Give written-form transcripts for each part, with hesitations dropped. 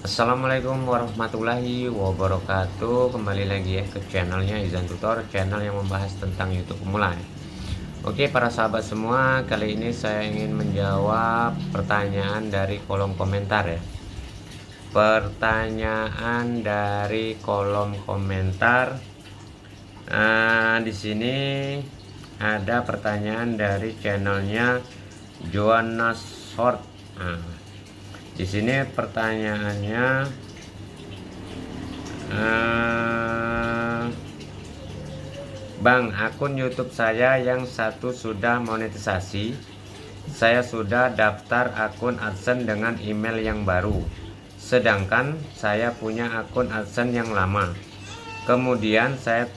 Assalamualaikum warahmatullahi wabarakatuh. Kembali lagi ya ke channelnya Izan Tutor, channel yang membahas tentang YouTube pemula. Oke para sahabat semua, kali ini saya ingin menjawab pertanyaan dari kolom komentar ya. Pertanyaan dari kolom komentar. Di sini ada pertanyaan dari channelnya Joanna Short. Di sini pertanyaannya, Bang, akun YouTube saya yang satu sudah monetisasi. Saya sudah daftar akun AdSense dengan email yang baru. Sedangkan saya punya akun AdSense yang lama. Kemudian saya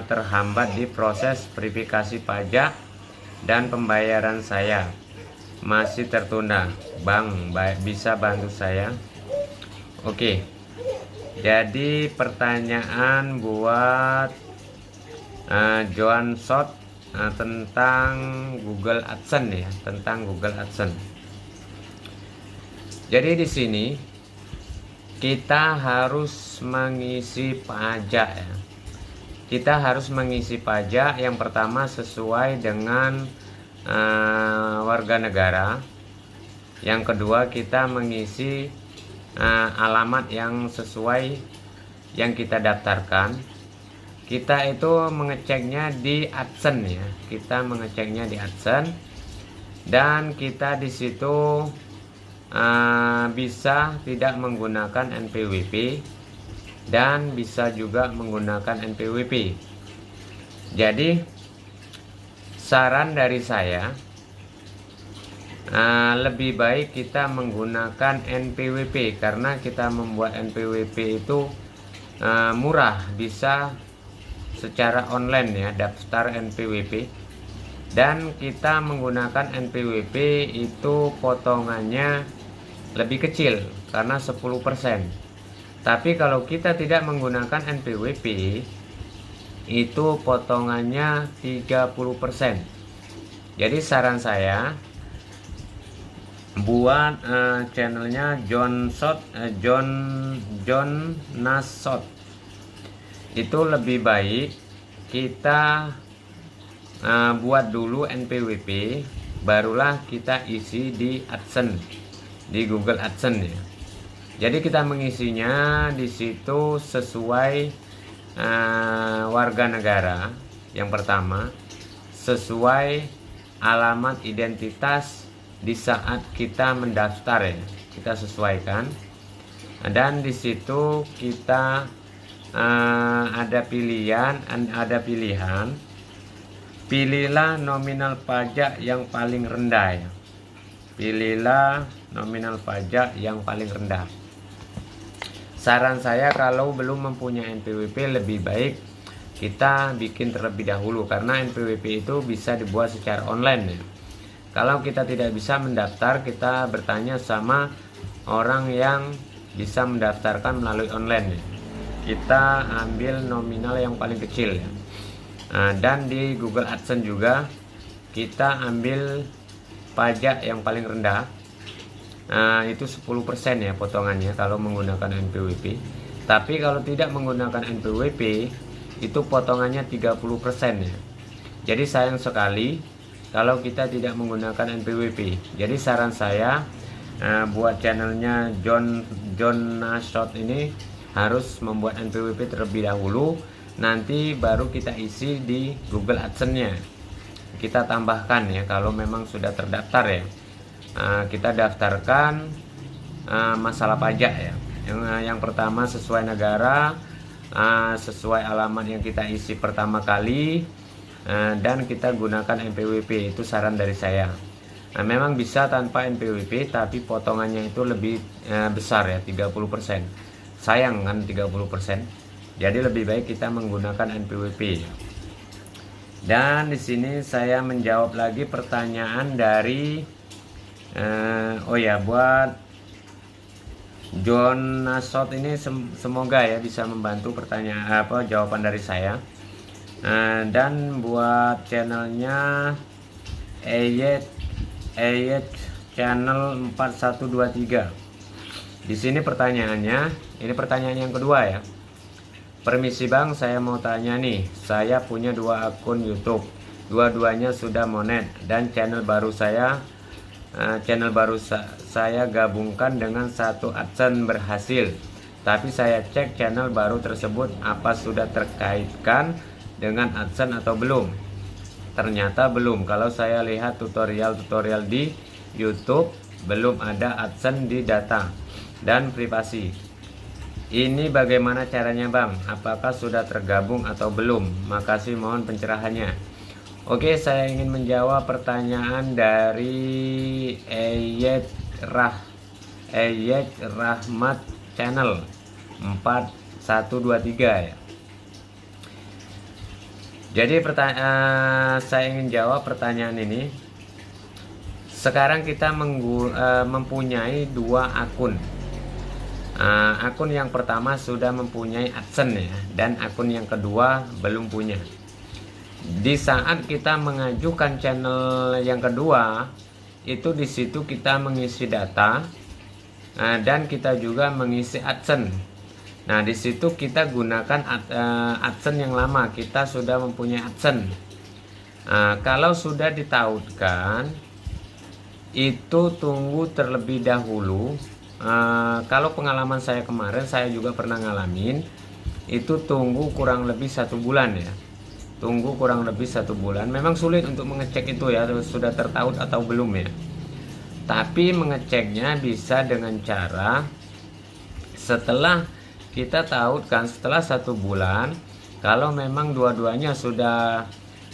terhambat di proses verifikasi pajak dan pembayaran saya masih tertunda. Bang, bisa bantu saya? Oke, jadi pertanyaan buat Joan Shot tentang Google AdSense ya, tentang Google AdSense. Jadi di sini kita harus mengisi pajak ya. Kita harus mengisi pajak yang pertama sesuai dengan warga negara. Yang kedua, kita mengisi alamat yang sesuai yang kita daftarkan. Kita itu mengeceknya di AdSense ya. Kita mengeceknya di AdSense dan kita di situ bisa tidak menggunakan NPWP dan bisa juga menggunakan NPWP. Jadi saran dari saya, lebih baik kita menggunakan NPWP karena kita membuat NPWP itu murah, bisa secara online ya, daftar NPWP. Dan kita menggunakan NPWP itu potongannya lebih kecil karena 10%. Tapi kalau kita tidak menggunakan NPWP, itu potongannya 30%. Jadi saran saya buat channelnya John Nasot, itu lebih baik kita buat dulu NPWP, barulah kita isi di AdSense, di Google AdSense ya. Jadi kita mengisinya di situ sesuai warga negara. Yang pertama, sesuai alamat identitas di saat kita mendaftar ya, kita sesuaikan. Dan di situ kita ada pilihan, pilihlah nominal pajak yang paling rendah ya. Pilihlah nominal pajak yang paling rendah. Saran saya, kalau belum mempunyai NPWP, lebih baik kita bikin terlebih dahulu karena NPWP itu bisa dibuat secara online ya. Kalau kita tidak bisa mendaftar, kita bertanya sama orang yang bisa mendaftarkan melalui online ya. Kita ambil nominal yang paling kecil ya. Dan di Google AdSense juga kita ambil pajak yang paling rendah. Itu 10% ya potongannya kalau menggunakan NPWP. Tapi kalau tidak menggunakan NPWP, itu potongannya 30% ya. Jadi sayang sekali kalau kita tidak menggunakan NPWP. Jadi saran saya, buat channelnya John Nasot ini harus membuat NPWP terlebih dahulu, nanti baru kita isi di Google AdSense-nya. Kita tambahkan ya kalau memang sudah terdaftar ya. Kita daftarkan masalah pajak ya. Yang pertama sesuai negara, sesuai alamat yang kita isi pertama kali, dan kita gunakan NPWP. Itu saran dari saya. Memang bisa tanpa NPWP, tapi potongannya itu lebih besar ya, 30%. Sayang kan 30%. Jadi lebih baik kita menggunakan NPWP. Dan di sini saya menjawab lagi pertanyaan dari buat John Nasot ini, semoga ya bisa membantu pertanyaan jawaban dari saya. Dan buat channelnya Ayet channel 4123, Di sini pertanyaannya, ini pertanyaan yang kedua ya. Permisi Bang, saya mau tanya nih. Saya punya 2 akun YouTube. Dua-duanya sudah monet dan channel baru saya gabungkan dengan satu AdSense berhasil. Tapi saya cek channel baru tersebut apa sudah terkaitkan dengan AdSense atau belum. Ternyata belum. Kalau saya lihat tutorial-tutorial di YouTube, belum ada AdSense di data dan privasi. Ini bagaimana caranya Bang? Apakah sudah tergabung atau belum? Makasih, mohon pencerahannya. Oke, saya ingin menjawab pertanyaan dari Eyet Rahmat Channel 4123 ya. Jadi saya ingin jawab pertanyaan ini. Sekarang kita mempunyai 2 akun. Akun yang pertama sudah mempunyai AdSense ya, dan akun yang kedua belum punya. Di saat kita mengajukan channel yang kedua, itu di situ kita mengisi data dan kita juga mengisi AdSense. Nah, di situ kita gunakan AdSense yang lama. Kita sudah mempunyai AdSense. Kalau sudah ditautkan, itu tunggu terlebih dahulu. Kalau pengalaman saya kemarin, saya juga pernah ngalamin, itu tunggu kurang lebih 1 bulan ya. Tunggu kurang lebih 1 bulan. Memang sulit untuk mengecek itu ya, sudah tertaut atau belum ya. Tapi mengeceknya bisa dengan cara setelah kita tautkan, setelah 1 bulan, kalau memang dua-duanya sudah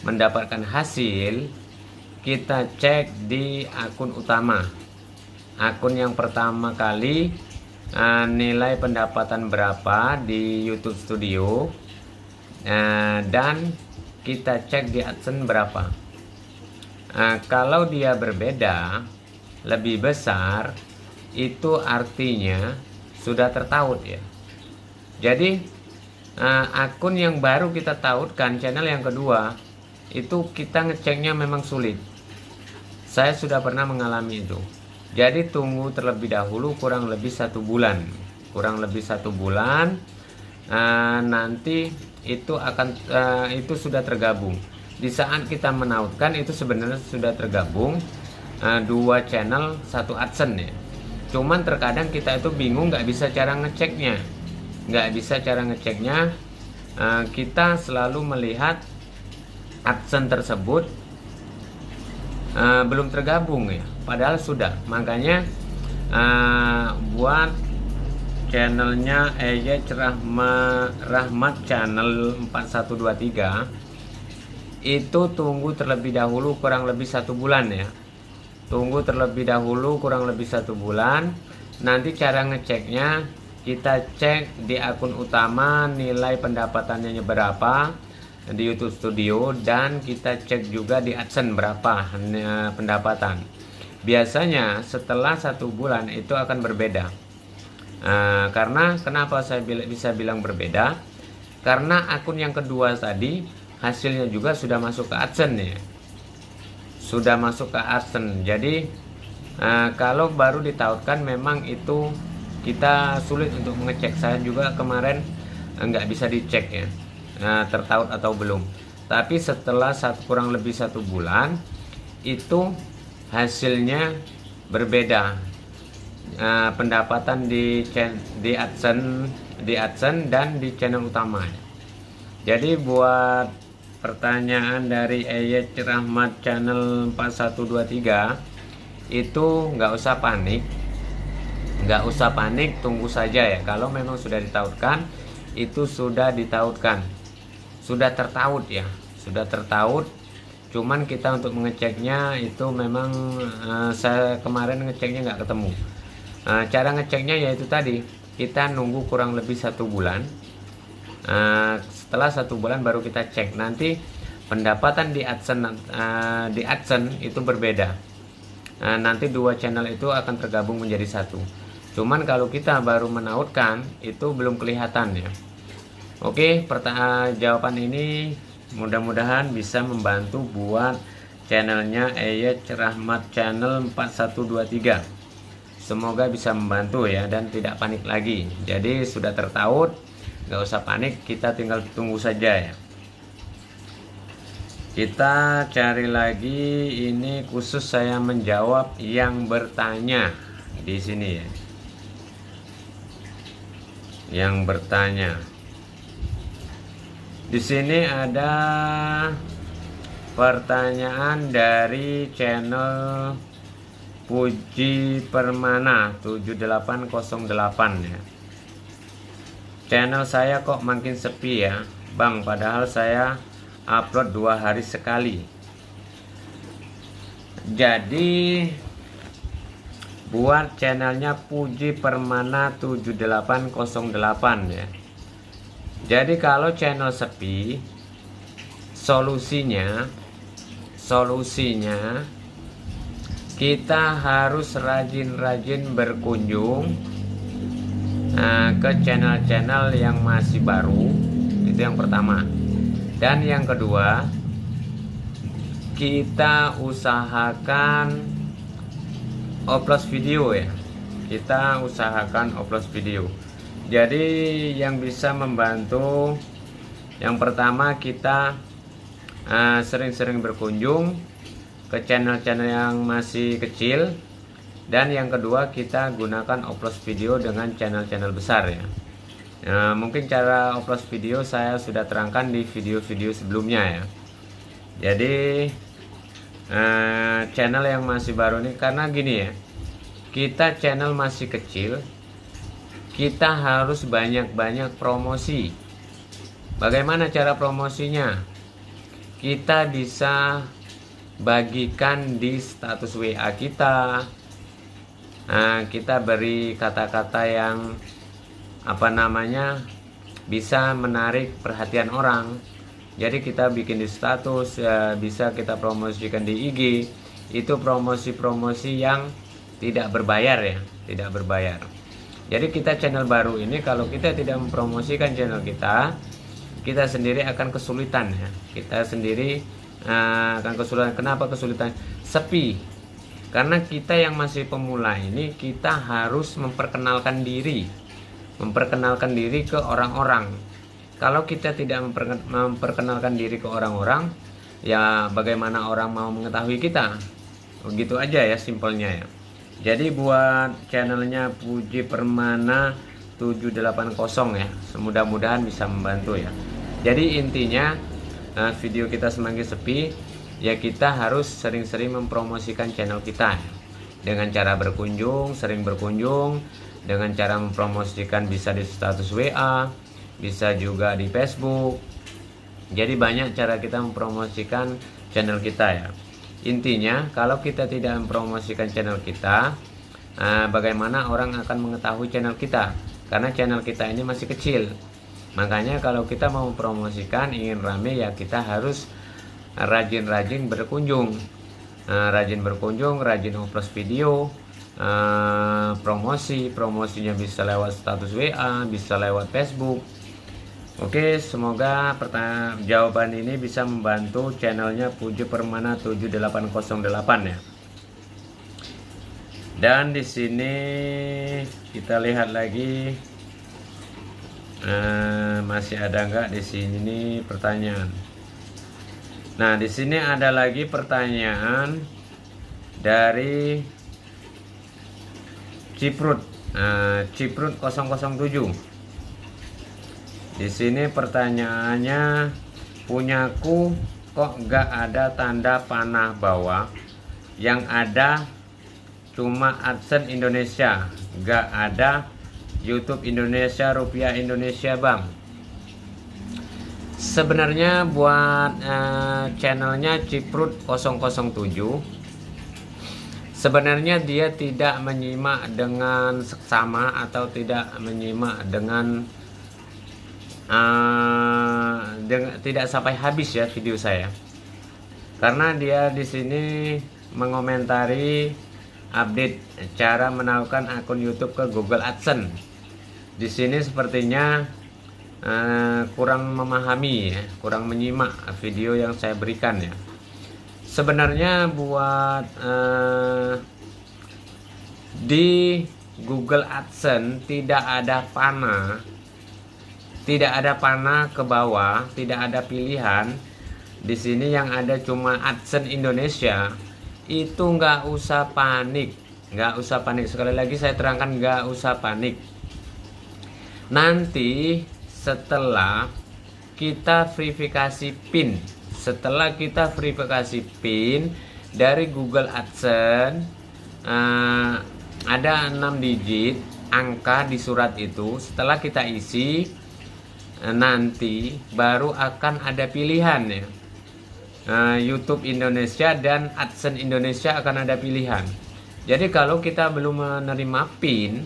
mendapatkan hasil, kita cek di akun utama. Akun yang pertama kali, nilai pendapatan berapa di YouTube Studio, dan kita cek di AdSense berapa. Kalau dia berbeda, lebih besar, itu artinya sudah tertaut ya. Jadi akun yang baru kita tautkan, channel yang kedua, itu kita ngeceknya memang sulit. Saya sudah pernah mengalami itu. Jadi tunggu terlebih dahulu kurang lebih 1 bulan. Kurang lebih 1 bulan, nanti itu itu sudah tergabung. Di saat kita menautkan, itu sebenarnya sudah tergabung 2 channel, 1 AdSense ya. Cuman terkadang kita itu bingung, nggak bisa cara ngeceknya. Kita selalu melihat AdSense tersebut belum tergabung ya, padahal sudah. Makanya buat channelnya Eyet Rahmat Channel 4123, itu tunggu terlebih dahulu kurang lebih 1 bulan ya. Tunggu terlebih dahulu kurang lebih 1 bulan. Nanti cara ngeceknya, kita cek di akun utama nilai pendapatannya berapa di YouTube Studio, dan kita cek juga di AdSense berapa pendapatan. Biasanya setelah 1 bulan itu akan berbeda. Karena kenapa saya bisa bilang berbeda? Karena akun yang kedua tadi hasilnya juga sudah masuk ke AdSense ya. Sudah masuk ke AdSense. Jadi kalau baru ditautkan, memang itu kita sulit untuk mengecek. Saya juga kemarin nggak bisa dicek ya, tertaut atau belum. Tapi setelah kurang lebih 1 bulan, itu hasilnya berbeda. Pendapatan di AdSense dan di channel utama. Jadi buat pertanyaan dari Eyet Rahmat Channel 4123, itu nggak usah panik, tunggu saja ya. Kalau memang sudah ditautkan, itu sudah ditautkan, sudah tertaut ya, sudah tertaut. Cuman kita untuk mengeceknya itu memang saya kemarin ngeceknya nggak ketemu. Cara ngeceknya yaitu tadi, kita nunggu kurang lebih 1 bulan. Setelah 1 bulan baru kita cek. Nanti pendapatan di AdSense itu berbeda. Nanti 2 channel itu akan tergabung menjadi 1. Cuman kalau kita baru menautkan, itu belum kelihatan ya. Oke, jawaban ini mudah-mudahan bisa membantu buat channelnya Eyet Rahmat Channel 4123. Semoga bisa membantu ya dan tidak panik lagi. Jadi sudah tertaut, nggak usah panik, kita tinggal tunggu saja ya. Kita cari lagi, ini khusus saya menjawab yang bertanya di sini ya. Yang bertanya. Di sini ada pertanyaan dari channel Puji Permana 7808 ya. Channel saya kok makin sepi ya Bang, padahal saya upload 2 hari sekali. Jadi buat channelnya Puji Permana 7808 ya. Jadi kalau channel sepi, solusinya kita harus rajin-rajin berkunjung ke channel-channel yang masih baru. Itu yang pertama. Dan yang kedua, kita usahakan upload video ya. Kita usahakan upload video. Jadi yang bisa membantu, yang pertama kita sering-sering berkunjung ke channel-channel yang masih kecil, dan yang kedua kita gunakan upload video dengan channel-channel besar ya. Mungkin cara upload video saya sudah terangkan di video-video sebelumnya ya. Jadi channel yang masih baru ini, karena gini ya, kita channel masih kecil, kita harus banyak-banyak promosi. Bagaimana cara promosinya? Kita bisa bagikan di status WA kita. Kita beri kata-kata yang bisa menarik perhatian orang. Jadi kita bikin di status, bisa kita promosikan di IG. Itu promosi-promosi yang tidak berbayar ya, tidak berbayar. Jadi kita channel baru ini, kalau kita tidak mempromosikan channel kita sendiri akan kesulitan ya. Kita sendiri akan kesulitan. Kenapa kesulitan? Sepi. Karena kita yang masih pemula ini, kita harus memperkenalkan diri ke orang-orang. Kalau kita tidak memperkenalkan diri ke orang-orang, ya bagaimana orang mau mengetahui kita? Begitu aja ya, simpelnya ya. Jadi buat channelnya Puji Permana 780 ya, mudah-mudahan bisa membantu ya. Jadi intinya, video kita semakin sepi ya, kita harus sering-sering mempromosikan channel kita ya. Dengan cara sering berkunjung, dengan cara mempromosikan bisa di status WA, bisa juga di Facebook. Jadi banyak cara kita mempromosikan channel kita ya. Intinya kalau kita tidak mempromosikan channel kita, bagaimana orang akan mengetahui channel kita? Karena channel kita ini masih kecil. Makanya kalau kita mau mempromosikan, ingin rame ya, kita harus rajin-rajin berkunjung. Rajin upload video, promosinya bisa lewat status WA, bisa lewat Facebook. Oke, semoga jawaban ini bisa membantu channelnya Puji Permana 7808 ya. Dan di sini kita lihat lagi, masih ada nggak di sini pertanyaan? Nah, di sini ada lagi pertanyaan dari Ciprut 007. Di sini pertanyaannya, punyaku kok nggak ada tanda panah bawah, yang ada cuma AdSense Indonesia, nggak ada YouTube Indonesia, Rupiah Indonesia Bang. Sebenarnya buat channelnya Ciprut 007, sebenarnya dia tidak menyimak dengan seksama atau tidak menyimak dengan tidak sampai habis ya video saya, karena dia di sini mengomentari update cara menaikkan akun YouTube ke Google AdSense. Di sini sepertinya kurang memahami ya, kurang menyimak video yang saya berikan ya. Sebenarnya buat Di Google AdSense tidak ada panah, ke bawah, tidak ada pilihan. Di sini yang ada cuma AdSense Indonesia. Itu nggak usah panik, sekali lagi saya terangkan, nggak usah panik. Nanti setelah kita verifikasi PIN, dari Google AdSense, ada 6 digit angka di surat itu. Setelah kita isi, nanti baru akan ada pilihan ya. YouTube Indonesia dan AdSense Indonesia akan ada pilihan. Jadi kalau kita belum menerima PIN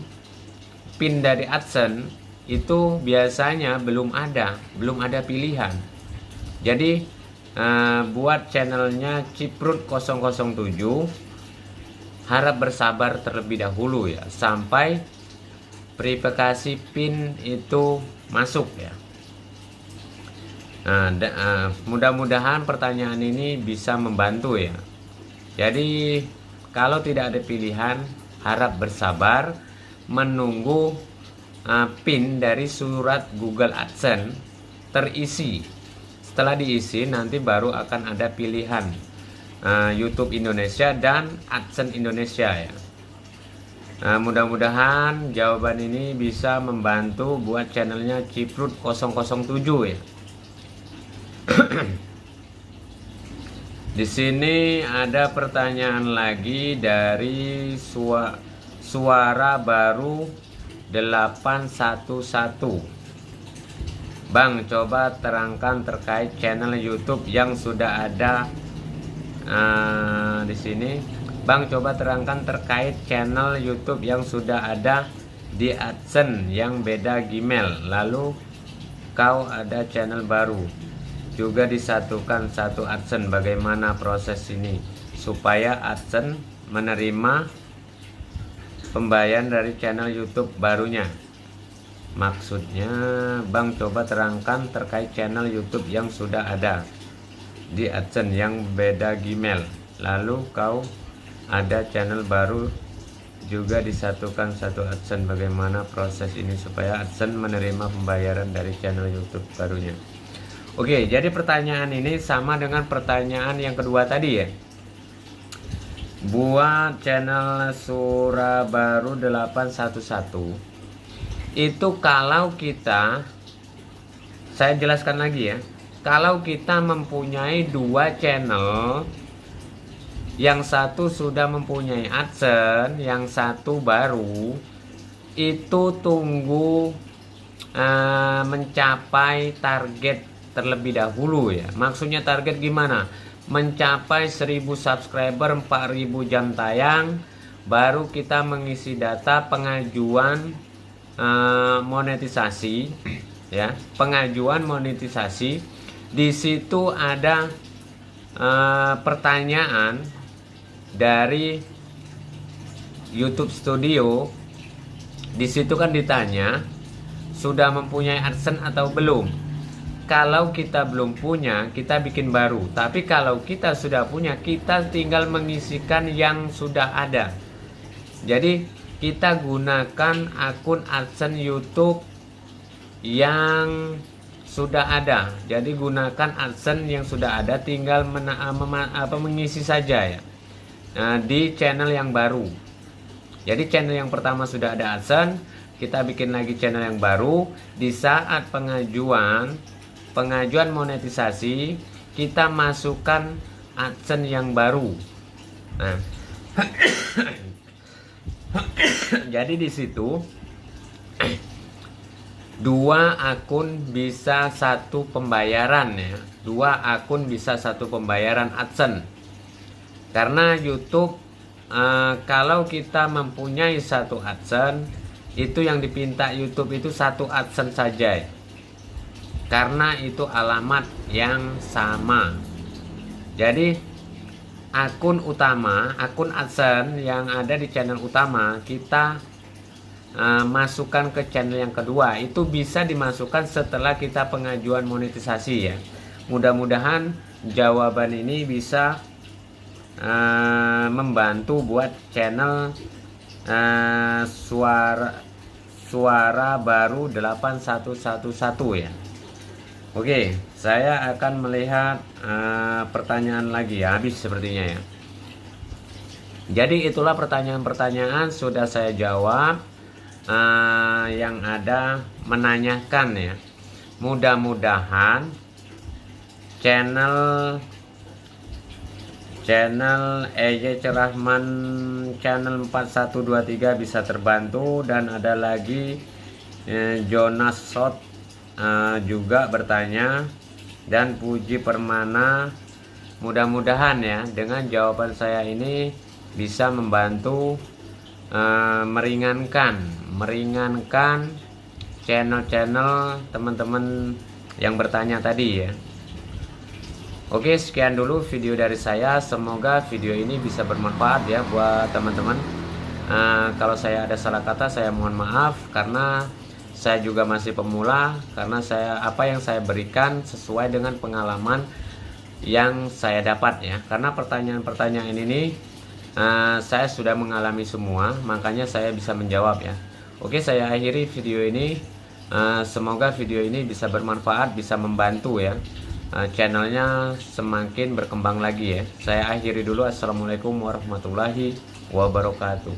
dari AdSense, itu biasanya belum ada pilihan. Jadi buat channelnya Ciprut 007 harap bersabar terlebih dahulu ya, sampai verifikasi PIN itu masuk ya. Mudah-mudahan pertanyaan ini bisa membantu ya. Jadi kalau tidak ada pilihan, harap bersabar menunggu PIN dari surat Google AdSense terisi. Setelah diisi, nanti baru akan ada pilihan YouTube Indonesia dan AdSense Indonesia ya. Mudah-mudahan jawaban ini bisa membantu buat channelnya Ciprut 007 ya. Di sini ada pertanyaan lagi dari suara baru 811. Bang, coba terangkan terkait channel YouTube yang sudah ada di sini. Bang, coba terangkan terkait channel YouTube yang sudah ada di AdSense yang beda Gmail. Lalu kau ada channel baru juga disatukan satu AdSense. Bagaimana proses ini supaya AdSense menerima pembayaran dari channel YouTube barunya? Maksudnya, Bang, coba terangkan terkait channel YouTube yang sudah ada di AdSense yang beda Gmail. Lalu kau ada channel baru juga disatukan satu AdSense. Bagaimana proses ini supaya AdSense menerima pembayaran dari channel YouTube barunya? Oke, jadi pertanyaan ini sama dengan pertanyaan yang kedua tadi ya. Buat channel Surah Baru 811 itu, kalau kita, saya jelaskan lagi ya, kalau kita mempunyai dua channel, yang satu sudah mempunyai AdSense, yang satu baru, itu tunggu mencapai target terlebih dahulu ya. Maksudnya target gimana? Mencapai 1000 subscriber, 4000 jam tayang, baru kita mengisi data pengajuan monetisasi ya. Pengajuan monetisasi, di situ ada pertanyaan dari YouTube Studio. Di situ kan ditanya sudah mempunyai AdSense atau belum. Kalau kita belum punya, kita bikin baru. Tapi kalau kita sudah punya, kita tinggal mengisikan yang sudah ada. Jadi kita gunakan akun AdSense YouTube yang sudah ada. Jadi gunakan AdSense yang sudah ada, tinggal mengisi saja ya di channel yang baru. Jadi channel yang pertama sudah ada AdSense, kita bikin lagi channel yang baru. Di saat pengajuan monetisasi, kita masukkan AdSense yang baru. Nah, jadi di situ dua akun bisa satu pembayaran ya. Dua akun bisa satu pembayaran AdSense. Karena YouTube kalau kita mempunyai satu AdSense, itu yang dipinta YouTube itu satu AdSense saja ya. Karena itu alamat yang sama. Jadi akun utama, akun AdSense yang ada di channel utama, kita masukkan ke channel yang kedua. Itu bisa dimasukkan setelah kita pengajuan monetisasi ya. Mudah-mudahan jawaban ini bisa membantu buat channel suara baru 8111 ya. Oke, saya akan melihat pertanyaan lagi ya, habis sepertinya ya. Jadi itulah pertanyaan-pertanyaan sudah saya jawab. Yang ada menanyakan ya. Mudah-mudahan channel EJ Rahman channel 4123 bisa terbantu. Dan ada lagi Jonas Shot juga bertanya, dan Puji Permana. Mudah-mudahan ya dengan jawaban saya ini bisa membantu meringankan channel teman-teman yang bertanya tadi ya. Oke, sekian dulu video dari saya. Semoga video ini bisa bermanfaat ya buat teman-teman. Kalau saya ada salah kata, saya mohon maaf, karena saya juga masih pemula. Karena apa yang saya berikan sesuai dengan pengalaman yang saya dapat ya. Karena pertanyaan-pertanyaan ini saya sudah mengalami semua, makanya saya bisa menjawab ya. Oke, saya akhiri video ini. Semoga video ini bisa bermanfaat, bisa membantu ya. Channelnya semakin berkembang lagi ya. Saya akhiri dulu. Assalamualaikum warahmatullahi wabarakatuh.